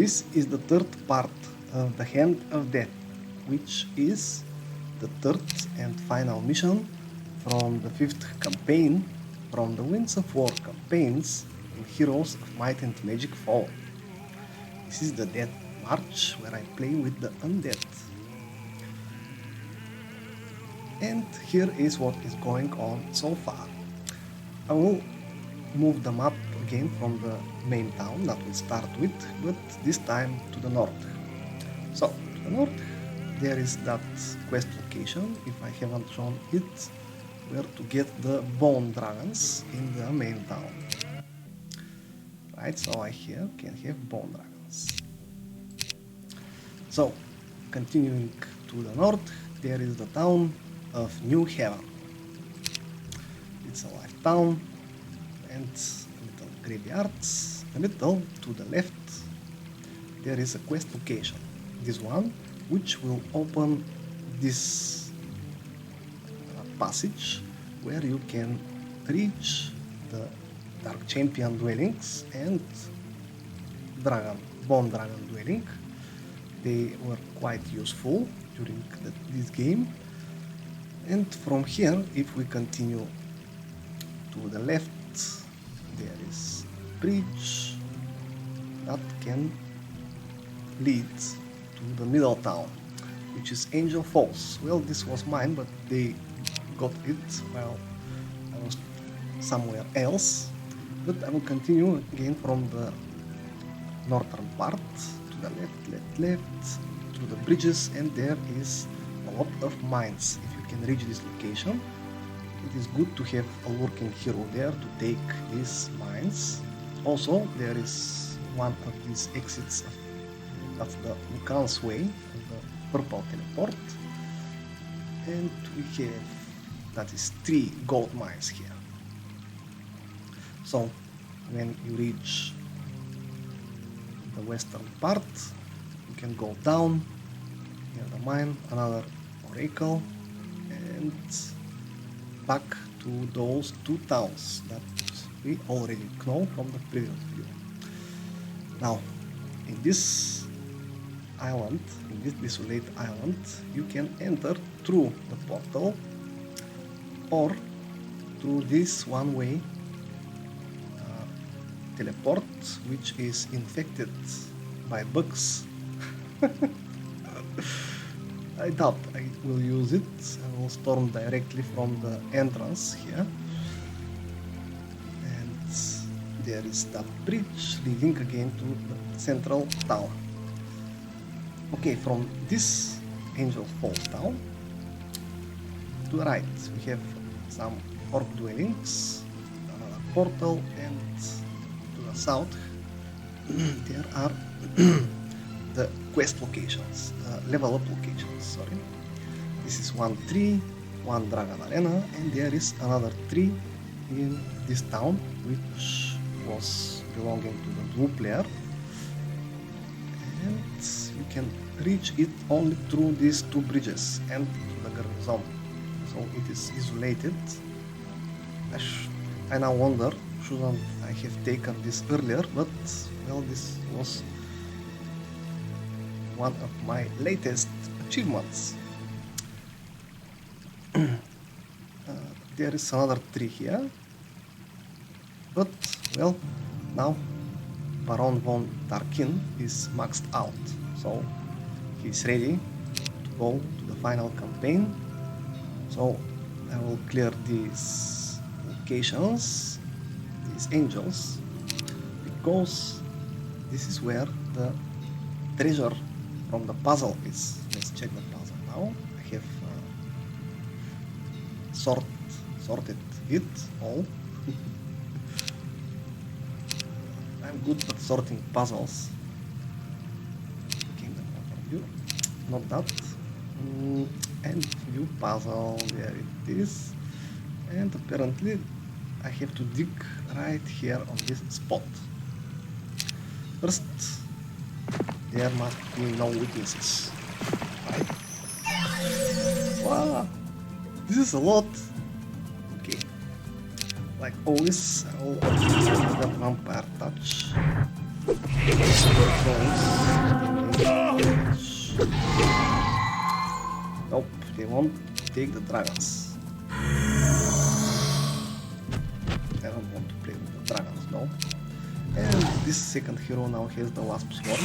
This is the third part of the Hand of Death, which is the third and final mission from the fifth campaign from the Winds of War campaigns in Heroes of Might and Magic Fall. This is the Death March where I play with the undead. And here is what is going on so far. I will move the map again from the main town that we start with, but this time to the north. So, to the north, there is that quest location, if I haven't shown it, where to get the bone dragons in the main town. Right, so I here can have bone dragons. So, continuing to the north, there is the town of New Haven. It's a live town and little graveyards. A little to the left there is a quest location, this one, which will open this passage where you can reach the Dark Champion dwellings and Bone Dragon dwelling. They were quite useful during this game. And from here, if we continue to the left, there is a bridge that can lead to the middle town, which is Angel Falls. Well, this was mine, but they got it while I was somewhere else. But I will continue again from the northern part to the left, to the bridges, and there is a lot of mines. If you can reach this location, it is good to have a working hero there to take these mines. Also, there is one of these exits of the Lucan's Way, the purple teleport, and we have, that is 3 gold mines here. So, when you reach the western part, you can go down near the mine, another oracle, and back to those 2 towns that we already know from the previous video. Now, in this island, in this desolate island, you can enter through the portal or through this one-way teleport, which is infected by bugs. I doubt I will use it. I will storm directly from the entrance here. And there is that bridge leading again to the central town. Okay, from this Angel Falls town, to the right we have some orc dwellings, another portal, and to the south there are the quest locations, level up locations, sorry. This is 1 tree, 1 dragon arena, and there is another tree in this town which was belonging to the blue player, and you can reach it only through these 2 bridges and to the garrison. So it is isolated. I now wonder, shouldn't I have taken this earlier, but well, this was one of my latest achievements. There is another tree here, but well, now Baron von Tarkin is maxed out, so he's ready to go to the final campaign. So I will clear these locations, these angels, because this is where the treasure from the puzzle is. Let's check the puzzle now. I have sorted it all. I'm good at sorting puzzles. Kingdom overview, not that. And view puzzle, there it is. And apparently I have to dig right here on this spot. First, there must be no witnesses, right? Wow, this is a lot. Okay, like always, I will use that vampire touch. Nope, they won't take the dragons. I don't want to play with the dragons, no. And this second hero now has the Wasp Swarm.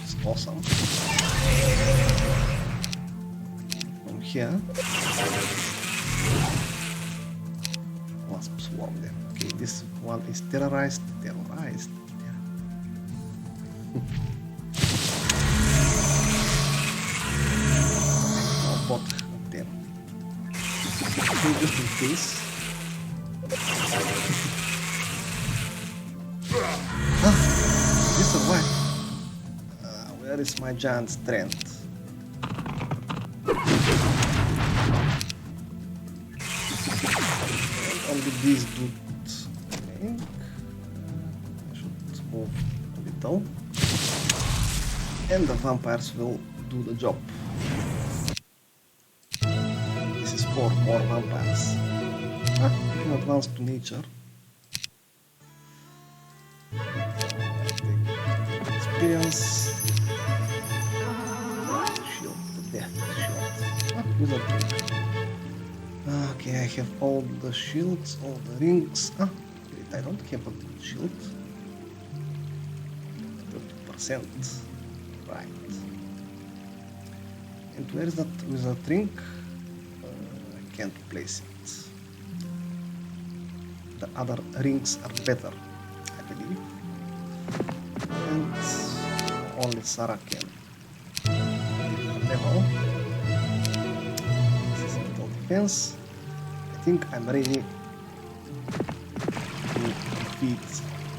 It's awesome. From here. Wasp Swarm then. Okay, this one is terrorized. Now bot up there. Okay, just in case. This survived. Where is my giant strength? Only these dudes. I should move a little. And the vampires will do the job. This is 4 more vampires. We can advance to nature. Experience. Shield, the death shield. Wizard ring. Okay, I have all the shields, all the rings. Wait, I don't have a shield. 30%. Right. And where is that wizard ring? I can't place it. The other rings are better, I believe. And only Sarah can. Level. This is little defense. I think I'm ready to defeat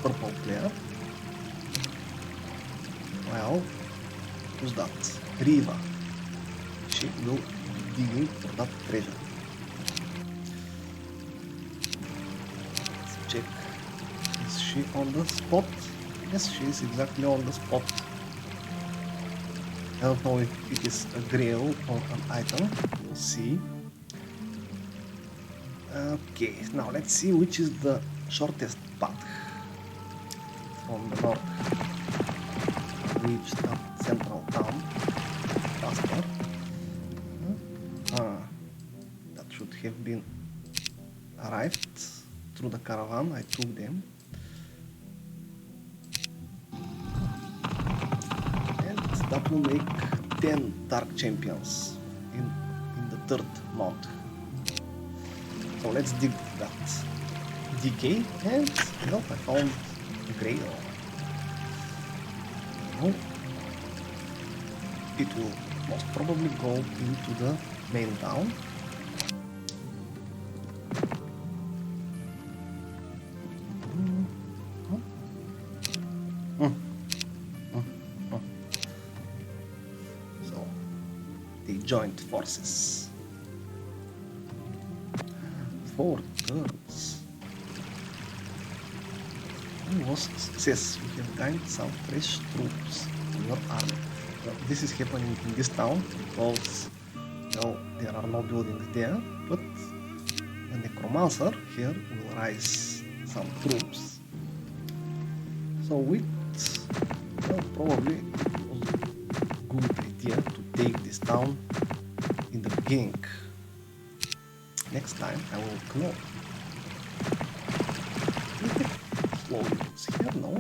purple player. Well, who's that? Riva. She will be digging for that treasure. Let's check. Is she on the spot? Yes, she is exactly on the spot. I don't know if it is a grail or an item. We'll see. Okay, now let's see which is the shortest path from the north. Reach the central town faster. That should have been arrived through the caravan. I took them. That will make 10 dark champions in the third month. So let's dig that decay, and nope, I found a grail. Now, it will most probably go into the main town. Joint forces. 4 turns. Almost success. We have gained some fresh troops in your army. Well, this is happening in this town because, well, there are no buildings there, but the necromancer here will raise some troops. So with, well, probably it was a good idea to take this town in the beginning. Next time I will clone. Slow units here, no?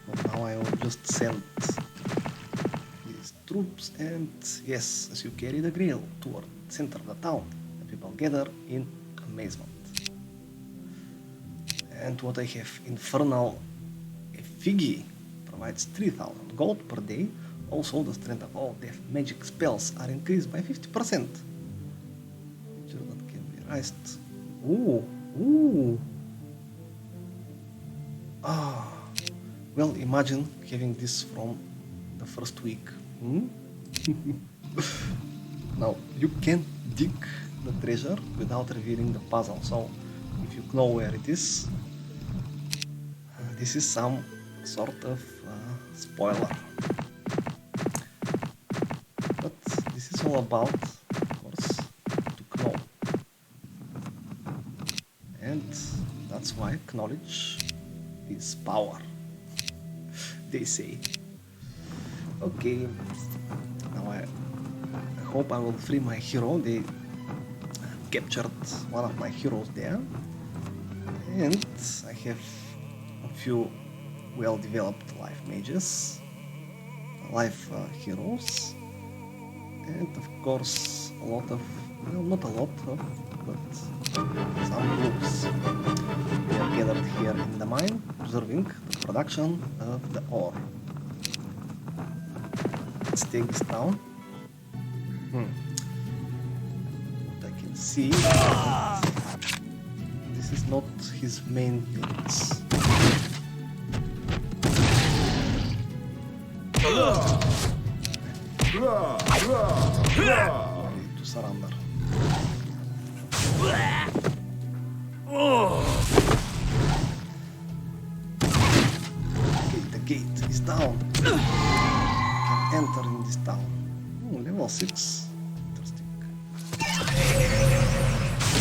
But now I will just send these troops, and yes, as you carry the grail toward the center of the town, the people gather in amazement. And what I have, Infernal Effigy, provides 3000 gold per day. Also, the strength of all death magic spells are increased by 50%. Feature that can be raised. Ooh. Well, imagine having this from the first week. Now, you can't dig the treasure without revealing the puzzle. So, if you know where it is, this is some sort of spoiler. But this is all about, of course, to know. And I acknowledge his power, they say. Okay, now I hope I will free my hero. They captured one of my heroes there, and I have a few well-developed life mages, life heroes, and of course a lot of, well, not a lot of, but some wolves. They are gathered here in the mine, observing the production of the ore. Let's take this town. What I can see, this is not his main units. Ready to surrender. Okay, the gate is down. Can enter in this town. Level 6. Interesting.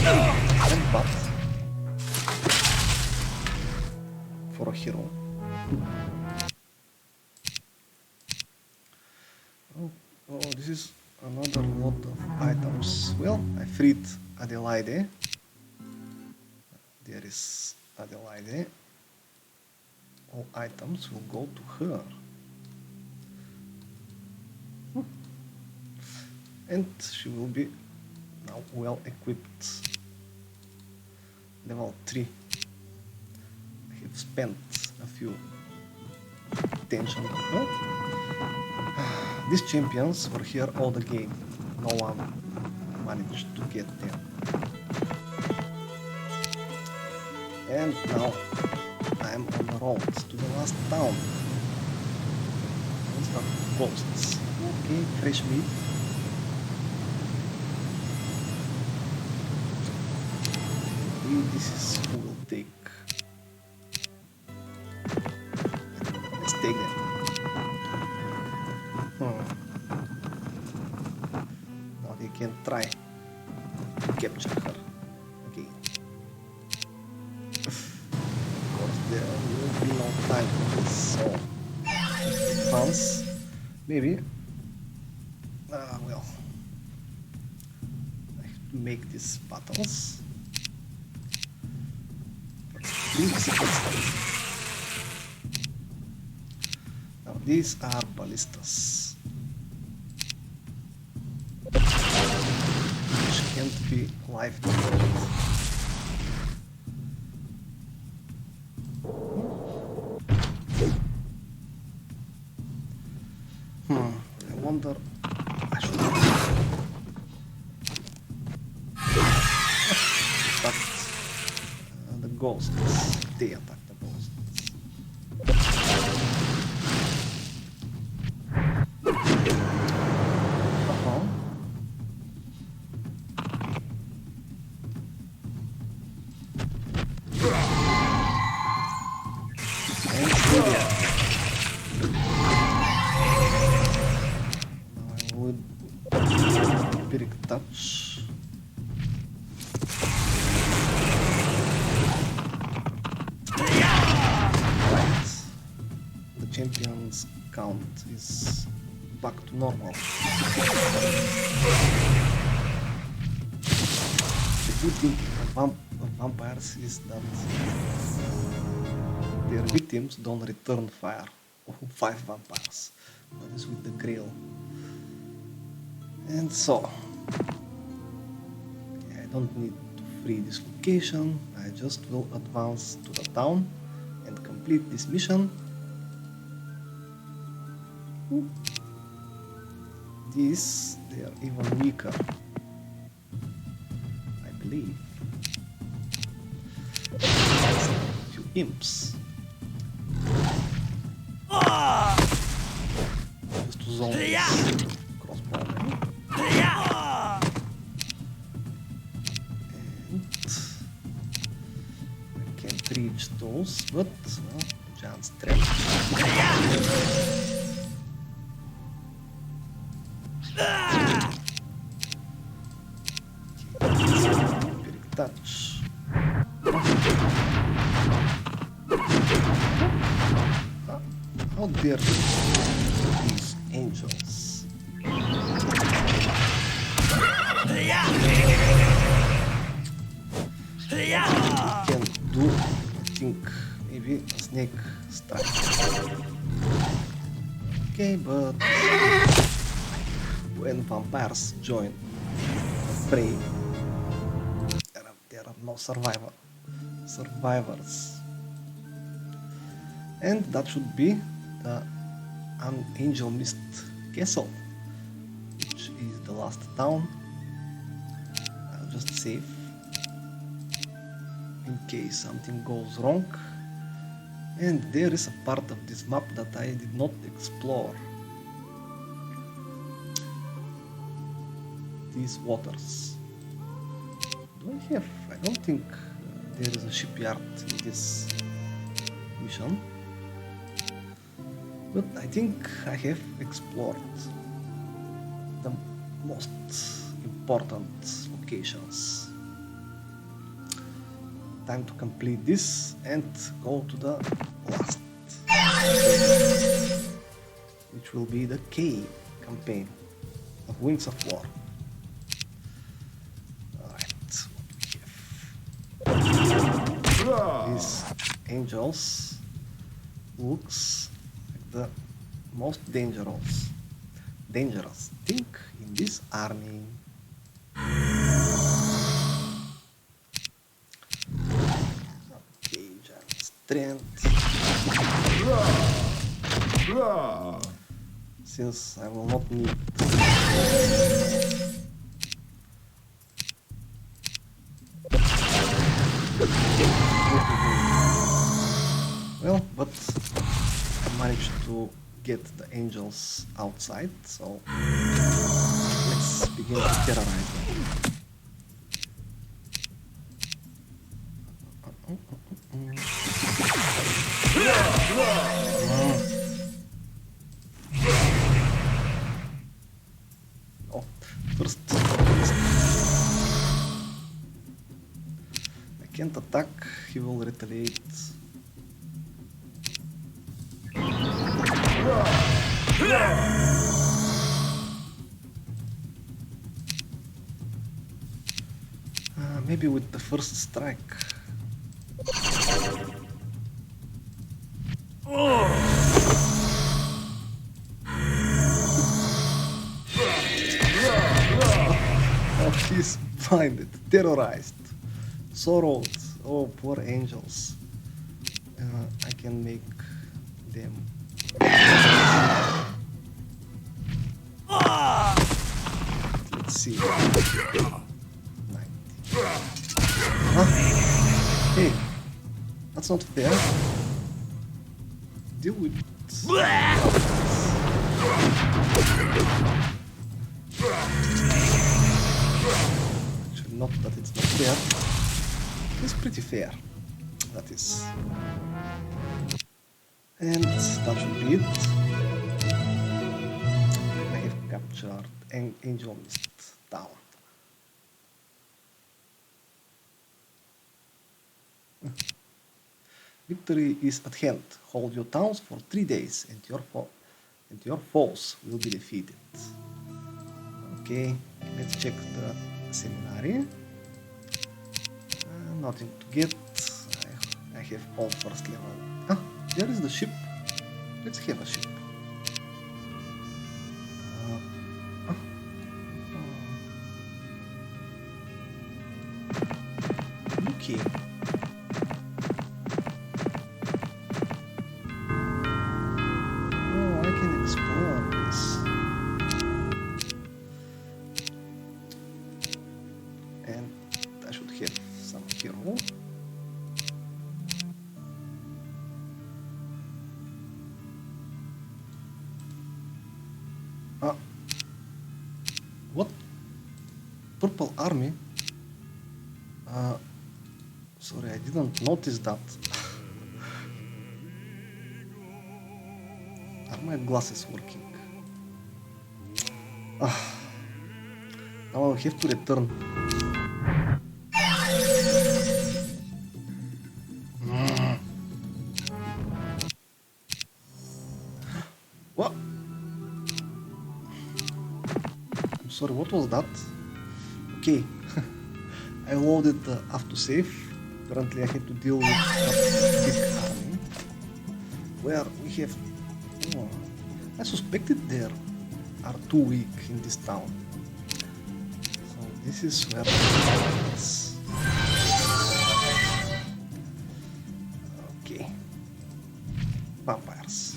And but for a hero. Oh, this is another lot of items. Well, I freed Adelaide. There is Adelaide. All items will go to her. And she will be now well equipped. Level 3. I have spent a few attention on her. These champions were here all the game. No one managed to get them. And now I am on the road to the last town. Those are ghosts. Okay, fresh meat. This is who will take. Let's take them. Now they can try to capture her again. Of course, there will be no time for this, so advance. Maybe. Well, I have to make these battles. Now these are ballistas, which can't be life deployed. I wonder. I should the ghosts. They attack the ghosts. And stay there. Now I would Empiric Touch. Champions count is back to normal. The good thing of vampires is that their victims don't return fire. 5 vampires. That is with the Grail. And so, I don't need to free this location. I just will advance to the town and complete this mission. These, they are even weaker, I believe. A few imps. Just to zone crossbow. And I can't reach those, but well, giant strength. Touch. out there these angels. We can do, I think, maybe a snake strike. Okay, but when vampires join the fray, there are no survivors. And that should be the Angel Mist Castle, which is the last town. I'll just save in case something goes wrong. And there is a part of this map that I did not explore. These waters. Do I have? I don't think there is a shipyard in this mission. But I think I have explored the most important locations. Time to complete this and go to the last, which will be the K campaign of Wings of War. Alright, what we have? These angels looks like the most dangerous thing in this army. Strength. Since I will not need well, but I managed to get the angels outside, so let's begin to terrorize them. Oh, first I can't attack, he will retaliate. Maybe with the first strike. Oh, he's blinded, terrorized, sorrowed. Oh, poor angels. I can make them. Let's see. 90. Huh? Hey, that's not fair. Deal with actually, not that it's not fair. It's pretty fair. That is. And that should be it. I have captured Angel Mist Town. Victory is at hand. Hold your towns for 3 days and your foes will be defeated. Okay, let's check the seminary. Nothing to get. I have all first level. Ah, there is the ship. Let's have a ship. Okay. What? Purple Army? Sorry, I didn't notice that. Are my glasses working? Now I'll have to return. What? I'm sorry, what was that? Okay. I loaded the autosave. Apparently I had to deal with a big army. Where we have... Oh, I suspected there are too weak in this town. So this is where it's... Okay. Vampires.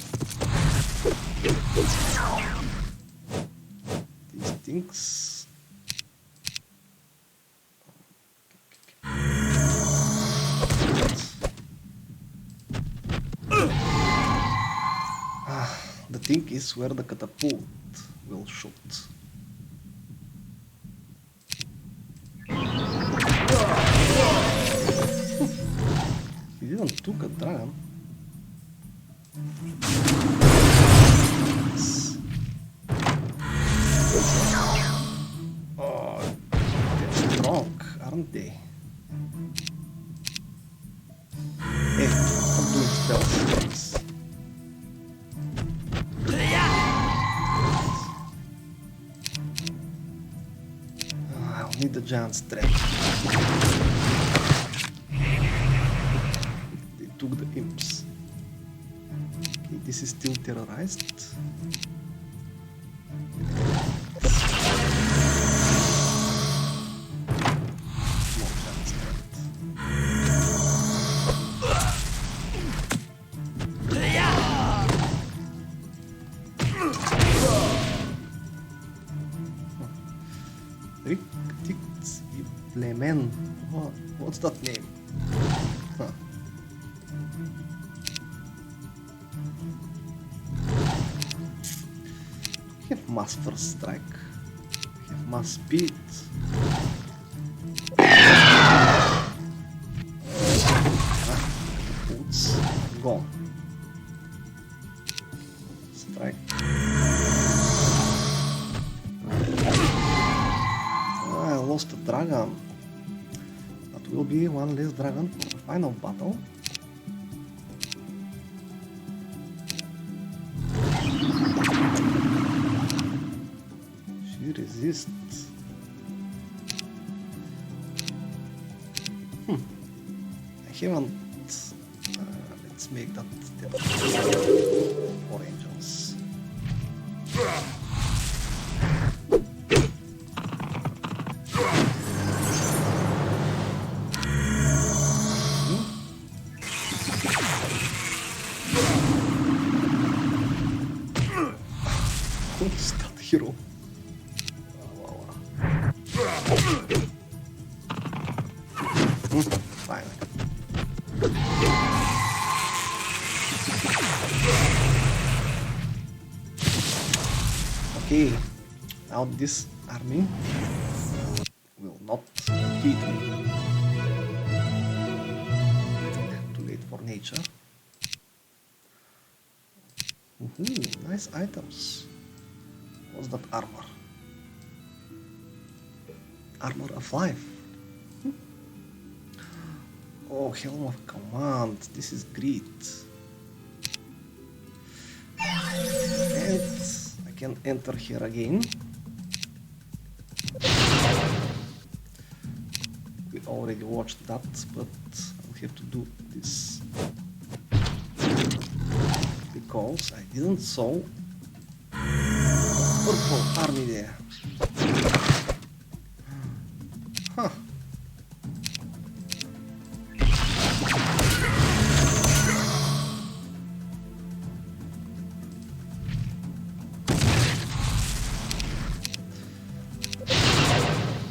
These things... The thing is where the catapult will shoot. He didn't took a dragon. Oh, they're strong, aren't they? Hey, I'm doing spells. I'll need the giant strength. They took the imps. Okay, this is still terrorized. More giant strength. Lemon. What's that name? Huh. We have mass first strike. We have mass speed. Boots gone. Strike. I lost a dragon. That will be one less dragon for the final battle. She resists. I haven't. Let's make that 4 angels. Who's that hero? Fine. Okay, now this army will not beat me. Too late for nature. Nice items. What's that armor? Armor of life. Oh, Helm of Command. This is great. And I can enter here again. We already watched that, but I'll have to do this. Because I didn't saw purple army there. Huh.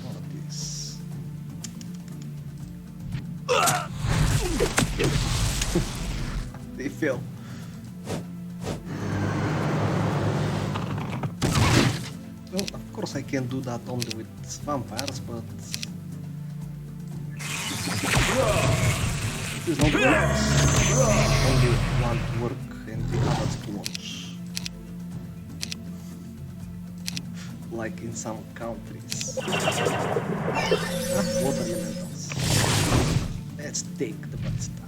What is this? They fell. Well, of course I can do that only with vampires, but it is not work. Only one to work and the others to watch. Like in some countries. Water elementals. Let's take the ballista.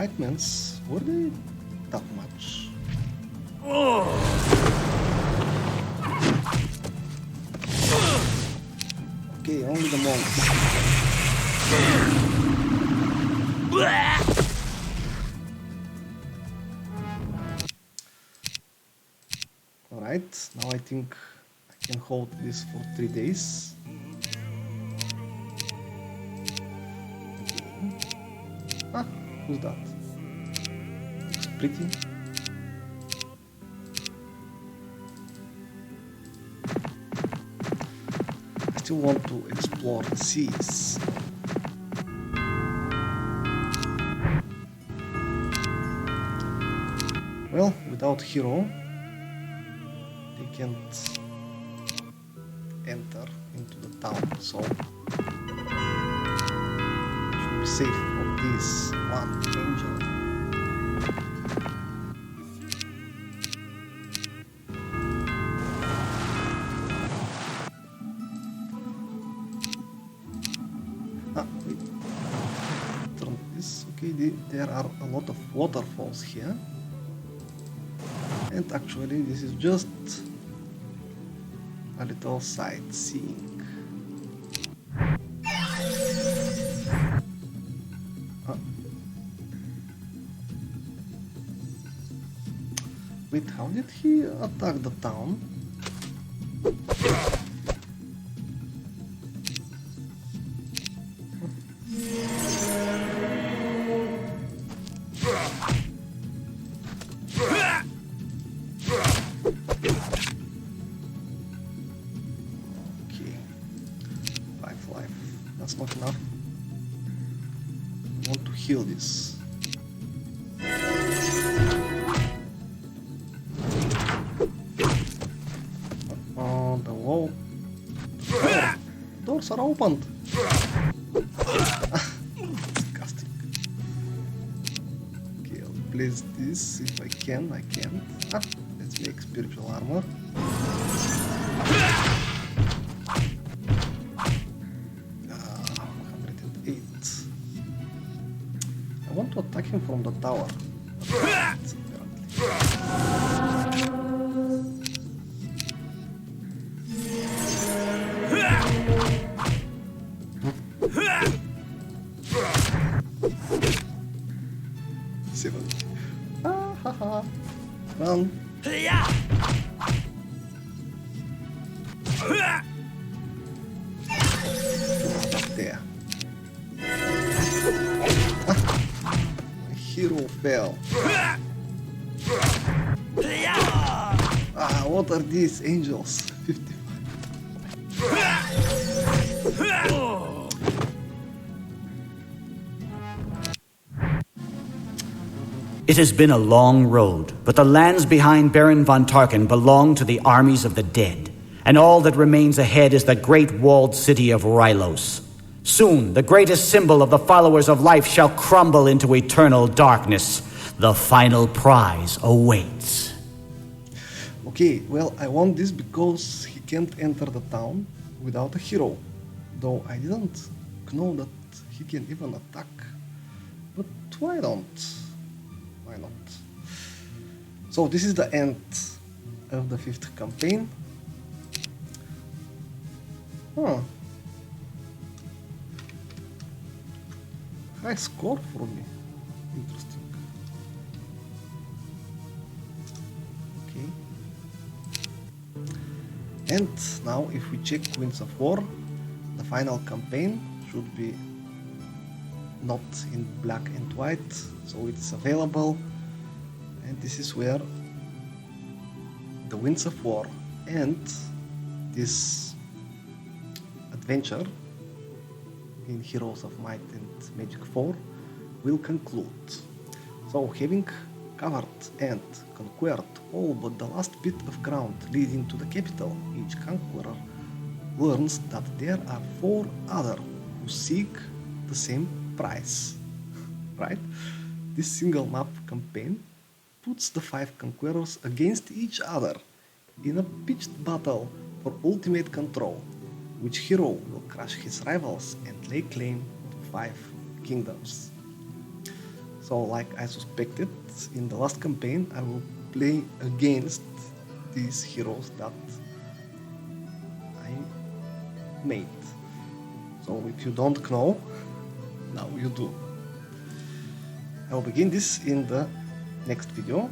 fragments, were they that much? Okay, only the monks. Alright, now I think I can hold this for 3 days. Okay. Ah, who's that? Looks pretty. I still want to explore the seas. Well, without hero, they can't enter into the town, so should be safe from this one angel. Ah, wait. Turn this. Okay, there are a lot of waterfalls here. And actually this is just a little sightseeing. Wait, how did he attack the town? That's not enough. I want to heal this. Oh, the wall. Doors are opened. Disgusting. Okay, I'll place this if I can. I can't. Ah, let's make spiritual armor. 108. I want to attack him from the tower. Run. Up there. My hero fell. What are these angels? 55. It has been a long road, but the lands behind Baron von Tarken belong to the armies of the dead, and all that remains ahead is the great walled city of Rylos. Soon, the greatest symbol of the followers of life shall crumble into eternal darkness. The final prize awaits. Okay, well, I want this because he can't enter the town without a hero, though I didn't know that he can even attack. But why don't? Why not? So this is the end of the 5th campaign. High score for me. Interesting. Okay. And now if we check Winds of War, the final campaign should be not in black and white, so it's available, and this is where the Winds of War and this adventure in Heroes of Might and Magic 4 will conclude. So having covered and conquered all but the last bit of ground leading to the capital, each conqueror learns that there are 4 others who seek the same prize. Right? This single map campaign puts the 5 conquerors against each other in a pitched battle for ultimate control. Which hero will crush his rivals and lay claim to 5 kingdoms? So like I suspected, in the last campaign I will play against these heroes that I made. So if you don't know, now you do. I will begin this in the next video.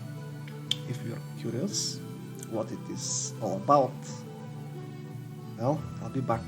If you're curious what it is all about, well, I'll be back.